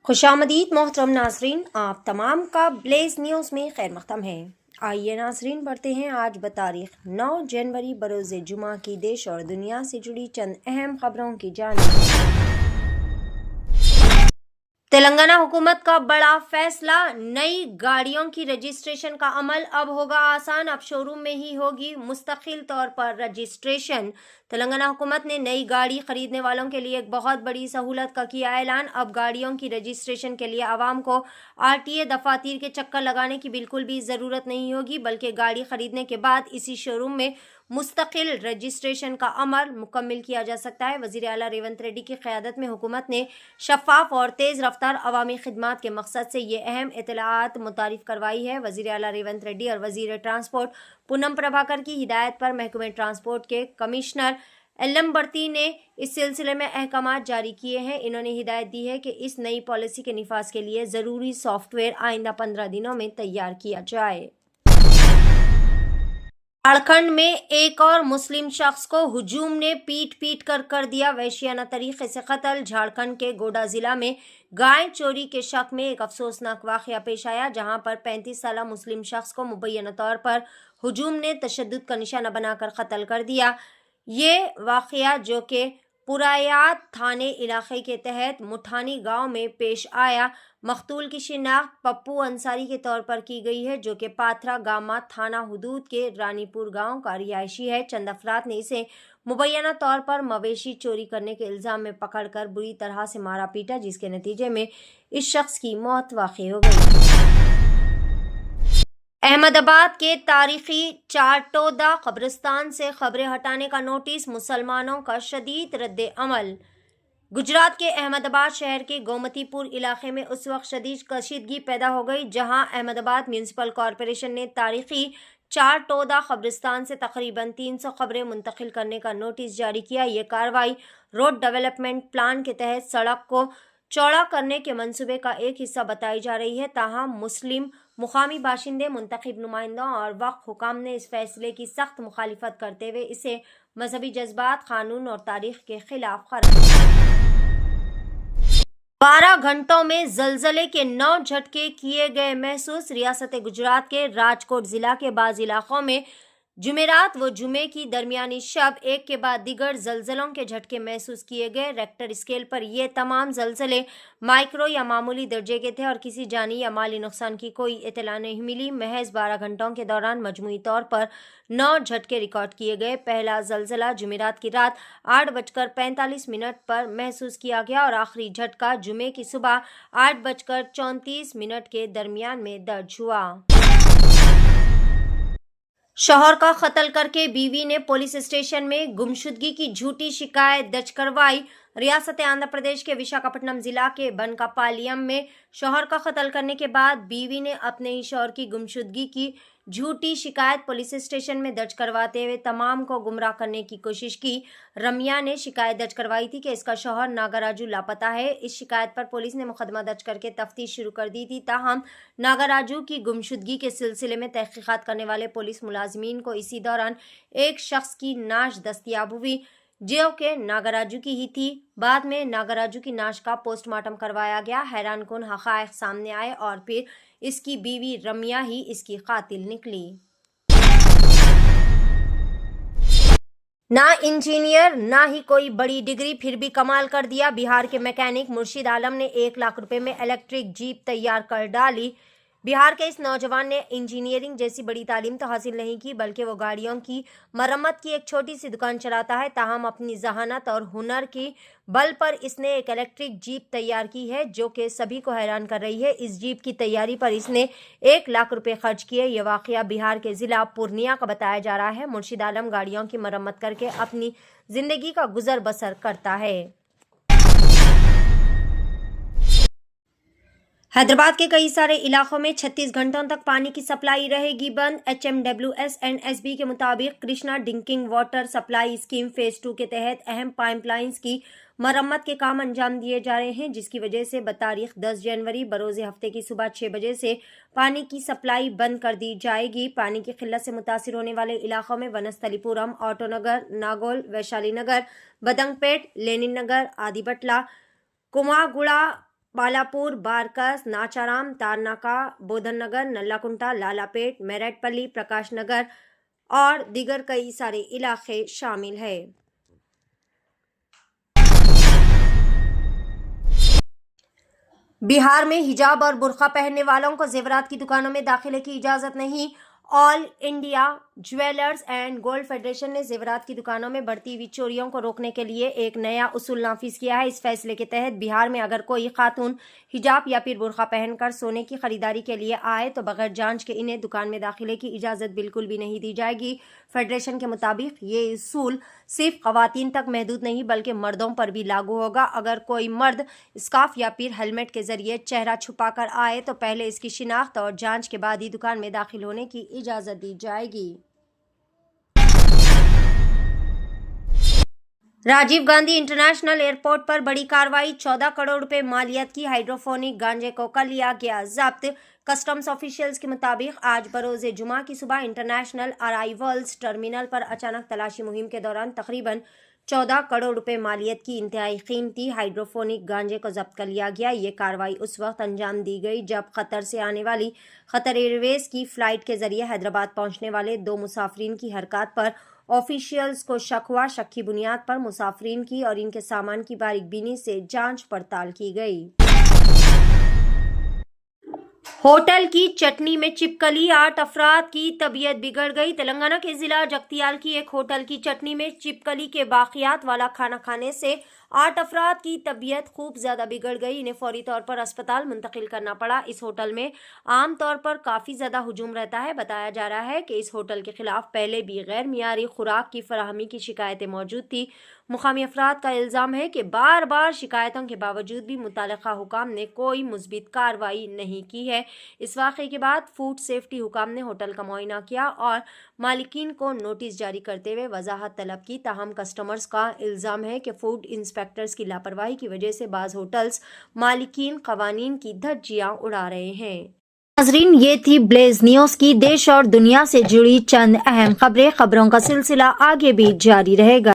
खुशामदीद मोहतरम नाजरीन, आप तमाम का ब्लेज न्यूज़ में खैर मक़दम है। आइए नाजरीन बढ़ते हैं आज बतारीख 9 जनवरी बरोज़ जुमा की देश और दुनिया से जुड़ी चंद अहम खबरों की जानिब। तेलंगाना हुकूमत का बड़ा फैसला, नई गाड़ियों की रजिस्ट्रेशन का अमल अब होगा आसान। अब शोरूम में ही होगी मुस्तकिल तौर पर रजिस्ट्रेशन। तेलंगाना हुकूमत ने नई गाड़ी खरीदने वालों के लिए एक बहुत बड़ी सहूलत का किया ऐलान। अब गाड़ियों की रजिस्ट्रेशन के लिए आवाम को आरटीए दफातर के चक्कर लगाने की बिल्कुल भी ज़रूरत नहीं होगी, बल्कि गाड़ी खरीदने के बाद इसी शोरूम में मुस्तकिल रजिस्ट्रेशन का अमल मुकम्मल किया जा सकता है। वज़ीर आला रेवंत रेड्डी की क़यादत में हुकूमत ने शफ़ाफ और तेज़ रफ्तार अवामी खिदमात के मकसद से ये अहम इत्तलाआत मुतारिफ करवाई है। वज़ीर आला रेवंत रेड्डी और वज़ीर ट्रांसपोर्ट पूनम प्रभाकर की हिदायत पर महकमे ट्रांसपोर्ट के कमिश्नर एल्लम्बर्ती ने इस सिलसिले में अहकामात जारी किए हैं। इन्होंने हिदायत दी है कि इस नई पॉलिसी के निफाज के लिए ज़रूरी सॉफ्टवेयर आइंदा 15 दिनों में तैयार किया जाए। झारखंड में एक और मुस्लिम शख्स को हुजूम ने पीट कर दिया वहशियाना तरीके से कत्ल। झारखंड के गोड्डा जिला में गाय चोरी के शक में एक अफसोसनाक वाकया पेश आया, जहां पर 35 साला मुस्लिम शख्स को मुबैना तौर पर हुजूम ने तशद्दुद का निशाना बनाकर कत्ल कर दिया। ये वाकया जो कि पुरायात थाने इलाके के तहत मुठानी गांव में पेश आया। मकतूल की शिनाख्त पप्पू अंसारी के तौर पर की गई है, जो कि पाथरा गामा थाना हुदूद के रानीपुर गांव का रिहायशी है। चंद अफराद ने इसे मुबैना तौर पर मवेशी चोरी करने के इल्ज़ाम में पकड़कर बुरी तरह से मारा पीटा, जिसके नतीजे में इस शख्स की मौत वाक़ई हो गई। अहमदाबाद के तारीखी चारटोदा कब्रिस्तान से खबरें हटाने का नोटिस, मुसलमानों का शदीद रद्द अमल। गुजरात के अहमदाबाद शहर के गोमतीपुर इलाके में उस वक्त शदीद कशीदगी पैदा हो गई, जहां अहमदाबाद म्यूनसिपल कॉरपोरेशन ने तारीखी चारटोदा कब्रिस्तान से तकरीबन 300 खबरें मुंतकिल करने का नोटिस जारी किया। ये कार्रवाई रोड डेवलपमेंट प्लान के तहत सड़क को चौड़ा करने के मंसूबे का एक हिस्सा बताई जा रही है। ताहम मुस्लिम मुकामी बाशिंदे, मुंतखब नुमाइंदों और वक्फ हुकाम ने इस फैसले की सख्त मुखालिफत करते हुए इसे मजहबी जज्बात, कानून और तारीख के खिलाफ करार दिया। 12 घंटों में जलजले के 9 झटके किए गए महसूस। रियासत गुजरात के राजकोट जिला के बाज़ इलाकों में जुमेरात व जुमे की दरमियानी शब एक के बाद दिगर जलजलों के झटके महसूस किए गए। रेक्टर स्केल पर ये तमाम जलजले माइक्रो या मामूली दर्जे के थे और किसी जानी या माली नुकसान की कोई इतला नहीं मिली। महज 12 घंटों के दौरान मजमूई तौर पर 9 झटके रिकॉर्ड किए गए। पहला जलजला जुमेरात की रात 8:45 पर महसूस किया गया और आखिरी झटका जुमे की सुबह 8:34 के दरमियान में दर्ज हुआ। शौहर का कत्ल करके बीवी ने पुलिस स्टेशन में गुमशुदगी की झूठी शिकायत दर्ज करवाई। रियासत आंध्र प्रदेश के विशाखापट्टनम जिला के बनकापालियम में शौहर का कत्ल करने के बाद बीवी ने अपने ही शौहर की गुमशुदगी की झूठी शिकायत पुलिस स्टेशन में दर्ज करवाते हुए तमाम को गुमराह करने की कोशिश की। रमिया ने शिकायत दर्ज करवाई थी कि इसका शौहर नागाराजू लापता है। इस शिकायत पर पुलिस ने मुकदमा दर्ज करके तफ्तीश शुरू कर दी थी। ताहम नागाराजू की गुमशुदगी के सिलसिले में तहकीकात करने वाले पुलिस मुलाजमीन को इसी दौरान एक शख्स की नाश दस्तियाब हुई, जो कि नागाराजू की ही थी। बाद में नागाराजू की नाश का पोस्टमार्टम करवाया गया। हैरानकुन हक़ाइक़ सामने आए और फिर इसकी बीवी रमिया ही इसकी कातिल निकली। ना इंजीनियर ना ही कोई बड़ी डिग्री, फिर भी कमाल कर दिया। बिहार के मैकेनिक मुर्शिद आलम ने 1 लाख रुपए में इलेक्ट्रिक जीप तैयार कर डाली। बिहार के इस नौजवान ने इंजीनियरिंग जैसी बड़ी तालीम तो हासिल नहीं की, बल्कि वो गाड़ियों की मरम्मत की एक छोटी सी दुकान चलाता है। ताहम अपनी जहानत और हुनर की बल पर इसने एक इलेक्ट्रिक जीप तैयार की है, जो कि सभी को हैरान कर रही है। इस जीप की तैयारी पर इसने 1 लाख रुपए खर्च किए। यह वाकया बिहार के जिला पूर्णिया का बताया जा रहा है। मुर्शिद आलम गाड़ियों की मरम्मत करके अपनी जिंदगी का गुजर बसर करता है। हैदराबाद के कई सारे इलाकों में 36 घंटों तक पानी की सप्लाई रहेगी बंद। HMWS-NSB के मुताबिक Krishna drinking water supply scheme phase 2 के तहत अहम पाइपलाइंस की मरम्मत के काम अंजाम दिए जा रहे हैं, जिसकी वजह से बतारीख 10 जनवरी बरोज़ हफ्ते की सुबह 6 बजे से पानी की सप्लाई बंद कर दी जाएगी। पानी की किल्लत से मुतासिर होने वाले इलाकों में वनस्थलीपुरम, ऑटोनगर, नागोल, वैशाली नगर, बदंगपेट, लेनिन नगर, आदिबटला, कुमागुड़ा, बालापुर, बारकस, नाचाराम, तारनाका, बोधन नगर, नल्लाकुंटा, लालापेट, मेरठपल्ली, प्रकाश नगर और दीगर कई सारे इलाके शामिल हैं। बिहार में हिजाब और बुर्का पहनने वालों को जेवरात की दुकानों में दाखिले की इजाजत नहीं। All India jewellers and gold federation ने जेवरात की दुकानों में बढ़ती हुई चोरियों को रोकने के लिए एक नया उसूल नाफिज किया है। इस फैसले के तहत बिहार में अगर कोई खातून हिजाब या फिर बुर्का पहनकर सोने की खरीदारी के लिए आए तो बगैर जांच के इन्हें दुकान में दाखिले की इजाजत बिल्कुल भी नहीं दी जाएगी। फेडरेशन के मुताबिक ये उसूल सिर्फ खवातीन तक महदूद नहीं बल्कि मर्दों पर भी लागू होगा। अगर कोई मर्द स्कार्फ या फिर हेलमेट के जरिए चेहरा छुपाकर आए तो पहले इसकी शिनाख्त और जांच के बाद ही दुकान में दाखिल होने की इजाजत दी जाएगी। राजीव गांधी इंटरनेशनल एयरपोर्ट पर बड़ी कार्रवाई, 14 करोड़ रुपए मालियत की हाइड्रोफोनिक गांजे को कर लिया गया जब्त। कस्टम्स ऑफिशियल्स के मुताबिक आज बरोज़े जुमा की सुबह इंटरनेशनल अराइवल्स टर्मिनल पर अचानक तलाशी मुहिम के दौरान तकरीबन 14 करोड़ रुपए मालियत की इंतहाई कीमती हाइड्रोफोनिक गांजे को जब्त कर लिया गया। ये कार्रवाई उस वक्त अंजाम दी गई जब कतर से आने वाली कतर एयरवेज की फ्लाइट के जरिए हैदराबाद पहुंचने वाले 2 मुसाफिरीन की हरकत पर ऑफिशियल्स को शक हुआ। शक की बुनियाद पर मुसाफिरीन की और इनके सामान की बारीक बीनी से जांच पड़ताल की गई। होटल की चटनी में चिपकली, 8 अफराद की तबीयत बिगड़ गई। तेलंगाना के जिला जगतियाल की एक होटल की चटनी में चिपकली के बाकियात वाला खाना खाने से 8 अफराद की तबीयत खूब ज़्यादा बिगड़ गई। इन्हें फौरी तौर पर अस्पताल मुंतकिल करना पड़ा। इस होटल में आम तौर पर काफ़ी ज़्यादा हुजूम रहता है। बताया जा रहा है कि इस होटल के खिलाफ पहले भी गैर मियारी खुराक की फराहमी की शिकायतें मौजूद थी। मुकामी अफराद का इल्ज़ाम है कि बार बार शिकायतों के बावजूद भी मुतल्लिका हुकाम ने कोई मुस्बित कार्रवाई नहीं की है। इस वाक़े के बाद फूड सेफ्टी हुकाम ने होटल का मुआयना किया और मालिकीन को नोटिस जारी करते हुए वजाहत तलब की। ताहम कस्टमर्स का इल्ज़ाम है कि फूड इंस्पेक्टर्स की लापरवाही की वजह से बाज़ होटल्स मालिकीन कवानीन की धज्जियां उड़ा रहे हैं। नाज़रीन, ये थी ब्लेज न्यूज़ की देश और दुनिया से जुड़ी चंद अहम खबरें। खबरों का सिलसिला आगे भी जारी रहेगा।